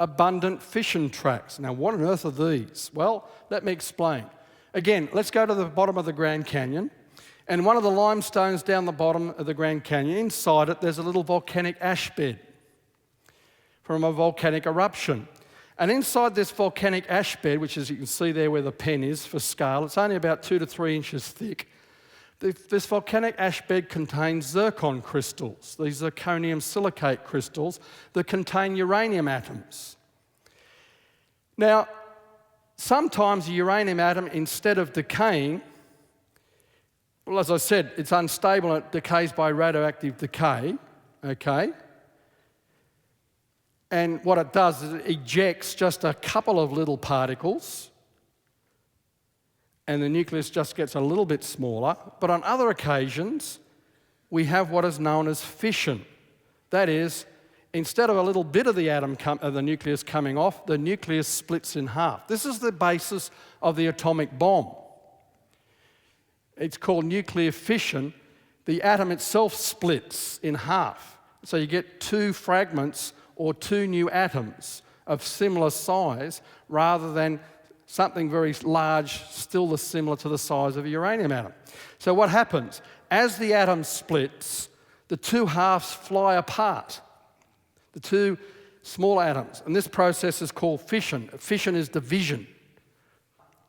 abundant fission tracks. Now, what on earth are these? Well, let me explain. Again, let's go to the bottom of the Grand Canyon. And one of the limestones down the bottom of the Grand Canyon, inside it, there's a little volcanic ash bed from a volcanic eruption. And inside this volcanic ash bed, which as you can see there where the pen is for scale, it's only about 2 to 3 inches thick. This volcanic ash bed contains zircon crystals, these zirconium silicate crystals that contain uranium atoms. Now, sometimes a uranium atom, instead of decaying, well, as I said, it's unstable and it decays by radioactive decay, okay? And what it does is it ejects just a couple of little particles and the nucleus just gets a little bit smaller. But on other occasions, we have what is known as fission. That is, instead of a little bit of the of the nucleus coming off, the nucleus splits in half. This is the basis of the atomic bomb. It's called nuclear fission. The atom itself splits in half. So you get 2 fragments or 2 new atoms of similar size rather than something very large, still similar to the size of a uranium atom. So what happens? As the atom splits, the 2 halves fly apart, the 2 small atoms. And this process is called fission. Fission is division.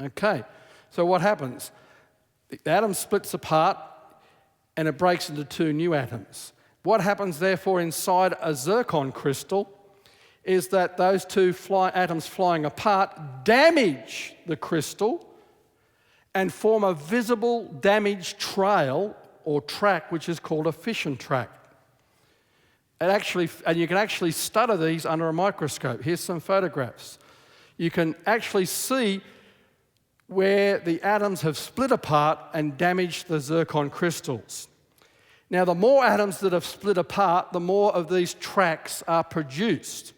Okay, so what happens? The atom splits apart and it breaks into 2 new atoms. What happens, therefore, inside a zircon crystal is that those 2 atoms flying apart damage the crystal and form a visible damage trail or track, which is called a fission track. And you can actually study these under a microscope. Here's some photographs. You can actually see where the atoms have split apart and damaged the zircon crystals. Now, the more atoms that have split apart, the more of these tracks are produced.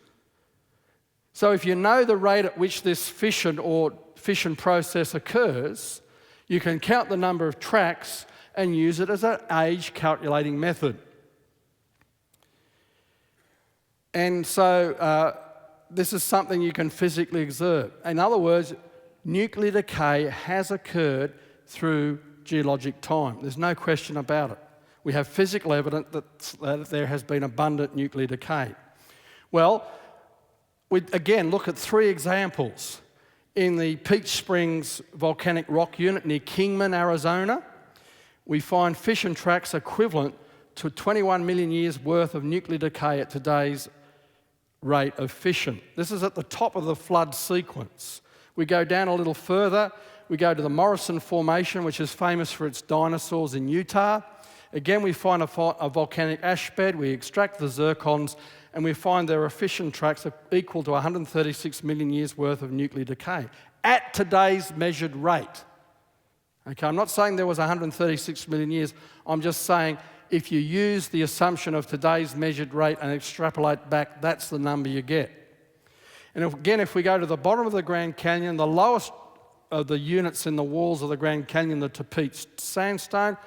So if you know the rate at which this fission or fission process occurs, you can count the number of tracks and use it as an age calculating method. And so this is something you can physically observe. In other words, nuclear decay has occurred through geologic time. There's no question about it. We have physical evidence that there has been abundant nuclear decay. Well, we again look at 3 examples. In the Peach Springs volcanic rock unit near Kingman, Arizona, we find fission tracks equivalent to 21 million years worth of nuclear decay at today's rate of fission. This is at the top of the flood sequence. We go down a little further, we go to the Morrison Formation, which is famous for its dinosaurs in Utah. Again, we find a volcanic ash bed, we extract the zircons, and we find there are fission tracks equal to 136 million years worth of nuclear decay at today's measured rate. Okay, I'm not saying there was 136 million years, I'm just saying if you use the assumption of today's measured rate and extrapolate back, that's the number you get. And again, if we go to the bottom of the Grand Canyon, the lowest of the units in the walls of the Grand Canyon, the Tapeats sandstone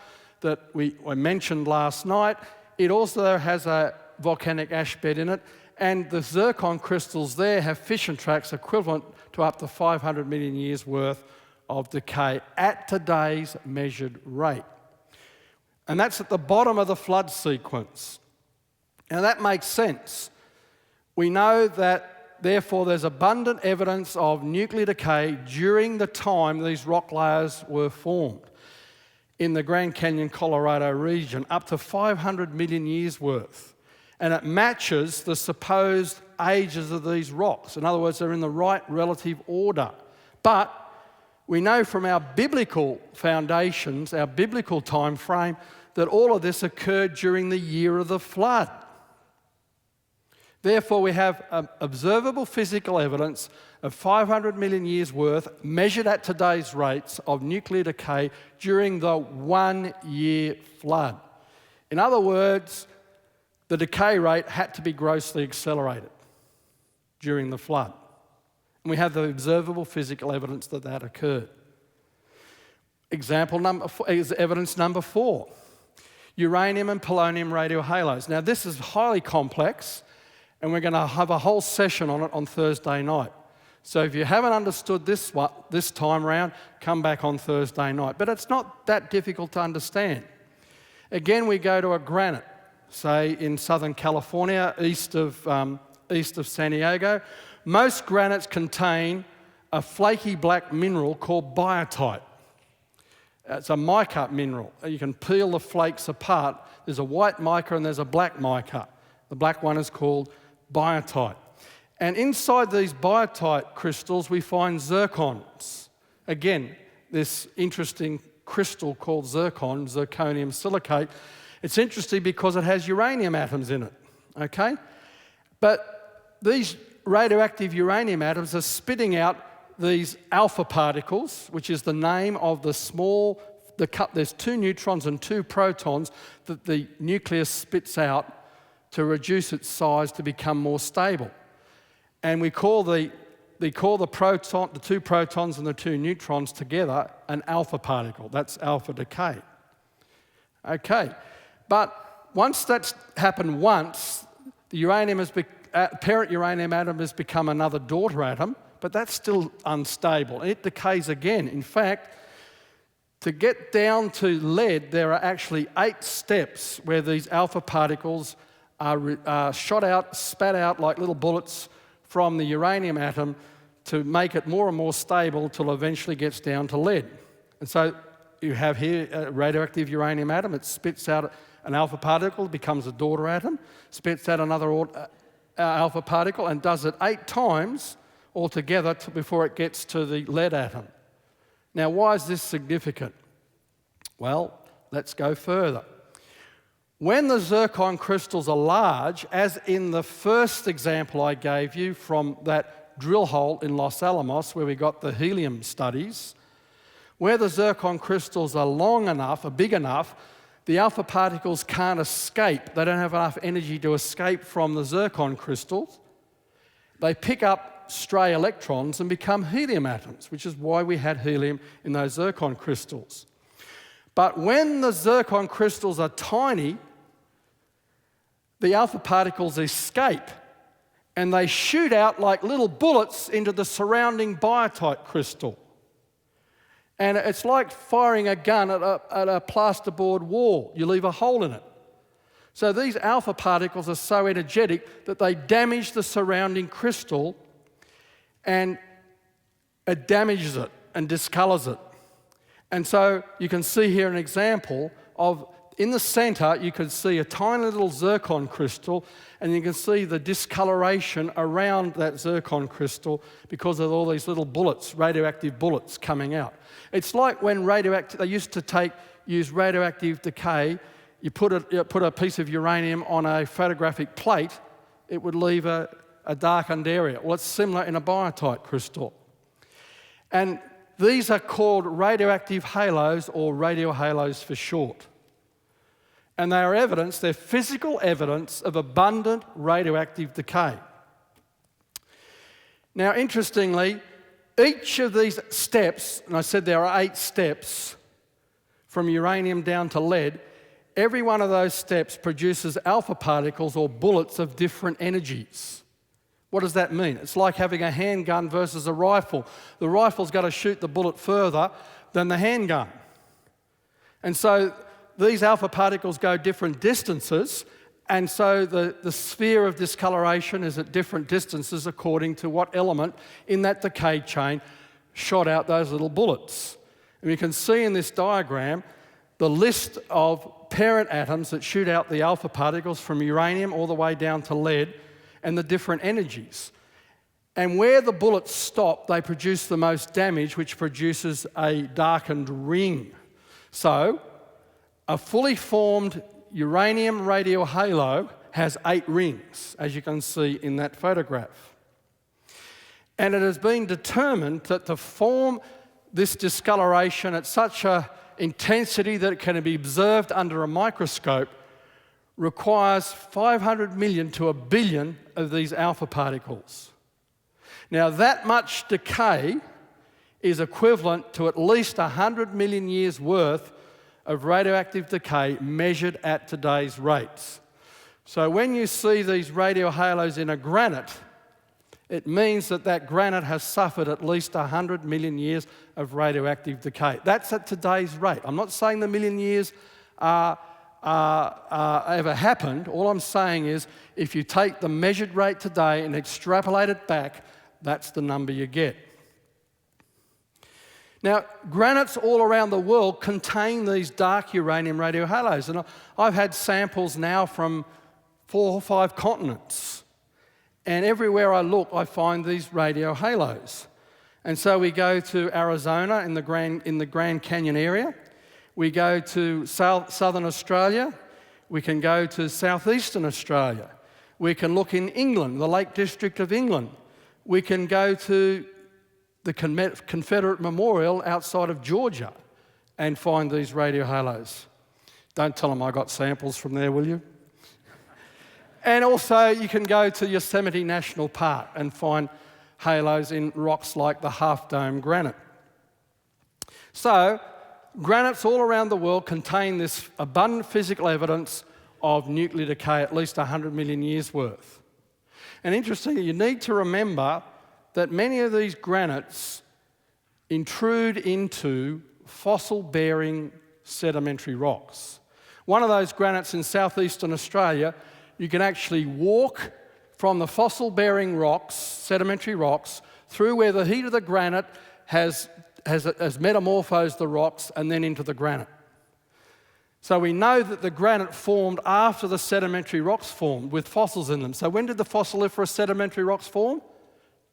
that we mentioned last night, it also has a volcanic ash bed in it, and the zircon crystals there have fission tracks equivalent to up to 500 million years worth of decay at today's measured rate. And that's at the bottom of the flood sequence. Now that makes sense. We know that therefore there's abundant evidence of nuclear decay during the time these rock layers were formed in the Grand Canyon, Colorado region, up to 500 million years worth. And it matches the supposed ages of these rocks. In other words, they're in the right relative order. But we know from our biblical foundations, our biblical time frame, that all of this occurred during the year of the flood. Therefore, we have observable physical evidence of 500 million years worth, measured at today's rates, of nuclear decay during the 1-year flood. In other words, the decay rate had to be grossly accelerated during the flood. And we have the observable physical evidence that that occurred. Evidence number 4, uranium and polonium radiohalos. Now, this is highly complex, And we're going to have a whole session on it on Thursday night. So if you haven't understood this time round, come back on Thursday night. But it's not that difficult to understand. Again, we go to a granite, say in Southern California, east of San Diego. Most granites contain a flaky black mineral called biotite. It's a mica mineral. You can peel the flakes apart. There's a white mica and there's a black mica. The black one is called biotite. And inside these biotite crystals, we find zircons. Again, this interesting crystal called zirconium silicate. It's interesting because it has uranium atoms in it, okay? But these radioactive uranium atoms are spitting out these alpha particles, which is the name of there's 2 neutrons and 2 protons that the nucleus spits out to reduce its size to become more stable. And we call the 2 protons and the 2 neutrons together an alpha particle. That's alpha decay. Okay, but once that's happened once, the parent uranium atom has become another daughter atom, but that's still unstable. It decays again. In fact, to get down to lead, there are actually 8 steps where these alpha particles are shot out, spat out like little bullets from the uranium atom to make it more and more stable till eventually gets down to lead. And so you have here a radioactive uranium atom. It spits out an alpha particle, becomes a daughter atom, spits out another alpha particle, and does it 8 times altogether before it gets to the lead atom. Now, why is this significant? Well, let's go further. When the zircon crystals are large, as in the first example I gave you from that drill hole in Los Alamos where we got the helium studies, where the zircon crystals are long enough, are big enough, the alpha particles can't escape. They don't have enough energy to escape from the zircon crystals. They pick up stray electrons and become helium atoms, which is why we had helium in those zircon crystals. But when the zircon crystals are tiny, the alpha particles escape and they shoot out like little bullets into the surrounding biotite crystal. And it's like firing a gun at a plasterboard wall. You leave a hole in it. So these alpha particles are so energetic that they damage the surrounding crystal and it damages it and discolors it. And so you can see here an example of, in the center, you can see a tiny little zircon crystal, and you can see the discoloration around that zircon crystal because of all these little bullets, radioactive bullets coming out. It's like when they used to use radioactive decay. You put a piece of uranium on a photographic plate, it would leave a darkened area. Well, it's similar in a biotite crystal. And these are called radioactive halos, or radiohalos for short. And they are evidence, they're physical evidence of abundant radioactive decay. Now, interestingly, each of these steps, and I said there are 8 steps from uranium down to lead, every one of those steps produces alpha particles or bullets of different energies. What does that mean? It's like having a handgun versus a rifle. The rifle's got to shoot the bullet further than the handgun. And so these alpha particles go different distances, and so the sphere of discoloration is at different distances according to what element in that decay chain shot out those little bullets. And you can see in this diagram the list of parent atoms that shoot out the alpha particles from uranium all the way down to lead, and the different energies. And where the bullets stop, they produce the most damage, which produces a darkened ring. So a fully formed uranium radiohalo has 8 rings, as you can see in that photograph. And it has been determined that to form this discoloration at such an intensity that it can be observed under a microscope requires 500 million to 1 billion of these alpha particles. Now, that much decay is equivalent to at least 100 million years worth of radioactive decay measured at today's rates. So when you see these radio halos in a granite, it means that that granite has suffered at least 100 million years of radioactive decay. That's at today's rate. I'm not saying the million years ever happened. All I'm saying is if you take the measured rate today and extrapolate it back, that's the number you get. Now, granites all around the world contain these dark uranium radiohalos, and I've had samples now from 4 or 5 continents. And everywhere I look, I find these radio halos. And so we go to Arizona in the Grand Canyon area. We go to southern Australia. We can go to southeastern Australia. We can look in England, the Lake District of England. We can go to the Confederate Memorial outside of Georgia and find these radio halos. Don't tell them I got samples from there, will you? And also you can go to Yosemite National Park and find halos in rocks like the Half Dome granite. So granites all around the world contain this abundant physical evidence of nuclear decay, at least 100 million years worth. And interestingly, you need to remember that many of these granites intrude into fossil-bearing sedimentary rocks. One of those granites in southeastern Australia, you can actually walk from the fossil-bearing rocks, sedimentary rocks, through where the heat of the granite has metamorphosed the rocks and then into the granite. So we know that the granite formed after the sedimentary rocks formed with fossils in them. So when did the fossiliferous sedimentary rocks form?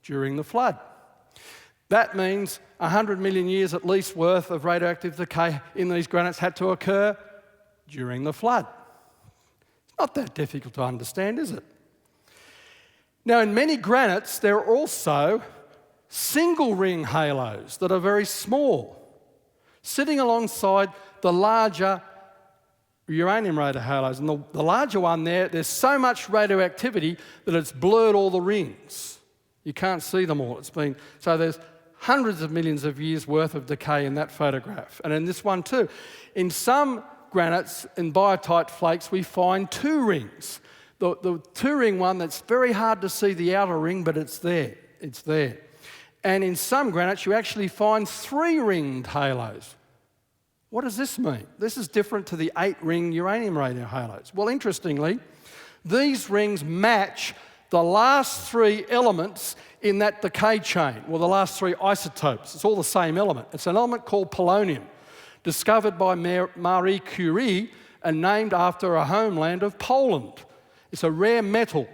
During the flood. That means 100 million years at least worth of radioactive decay in these granites had to occur during the flood. It's not that difficult to understand, is it? Now, in many granites, there are also single ring halos that are very small, sitting alongside the larger uranium radiohalos. And the larger one there's so much radioactivity that it's blurred all the rings. You can't see them all. So there's hundreds of millions of years worth of decay in that photograph. And in this one too. In some granites, in biotite flakes, we find 2 rings. The 2-ring one, that's very hard to see the outer ring, but it's there. It's there. And in some granites, you actually find 3-ringed halos. What does this mean? This is different to the 8-ring uranium radiohalos. Well, interestingly, these rings match the last 3 elements in that decay chain, well, the last 3 isotopes. It's all the same element. It's an element called polonium, discovered by Marie Curie and named after a homeland of Poland. It's a rare metal.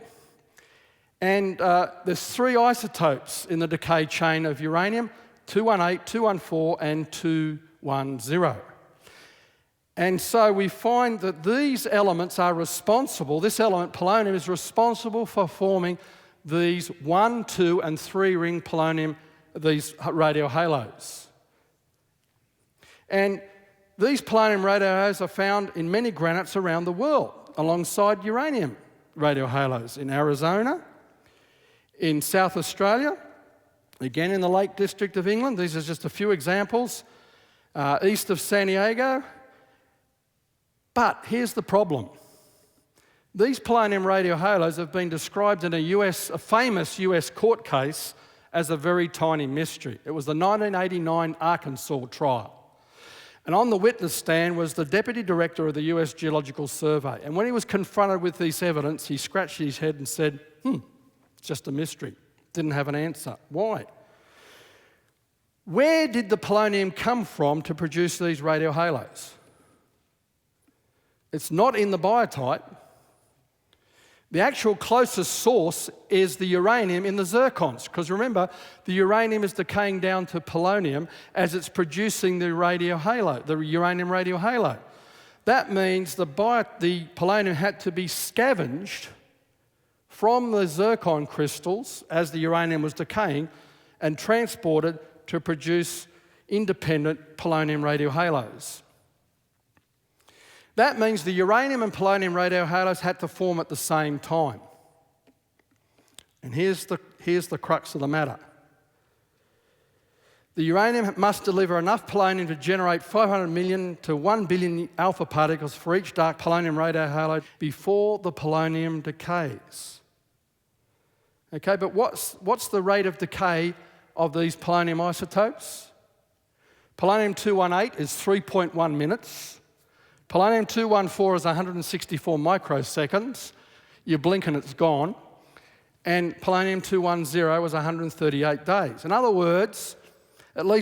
And there's 3 isotopes in the decay chain of uranium, 218, 214, and 210. And so we find that these elements are responsible, this element, polonium, is responsible for forming these 1, 2, and 3-ring polonium, these radiohalos. And these polonium radiohalos are found in many granites around the world, alongside uranium radiohalos in Arizona, in South Australia, again in the Lake District of England. These are just a few examples. East of San Diego. But here's the problem. These polonium radiohalos have been described in a famous US court case as a very tiny mystery. It was the 1989 Arkansas trial. And on the witness stand was the Deputy Director of the US Geological Survey. And when he was confronted with this evidence, he scratched his head and said, it's just a mystery. Didn't have an answer. Why? Where did the polonium come from to produce these radiohalos? It's not in the biotite. The actual closest source is the uranium in the zircons, because remember, the uranium is decaying down to polonium as it's producing the radiohalo, the uranium radiohalo. That means the polonium had to be scavenged from the zircon crystals as the uranium was decaying and transported to produce independent polonium radiohalos. That means the uranium and polonium radiohalos had to form at the same time. And here's the crux of the matter. The uranium must deliver enough polonium to generate 500 million to 1 billion alpha particles for each dark polonium radiohalide before the polonium decays. Okay, but what's the rate of decay of these polonium isotopes? Polonium-218 is 3.1 minutes. Polonium-214 is 164 microseconds. You blink and it's gone. And polonium-210 was 138 days. In other words, at least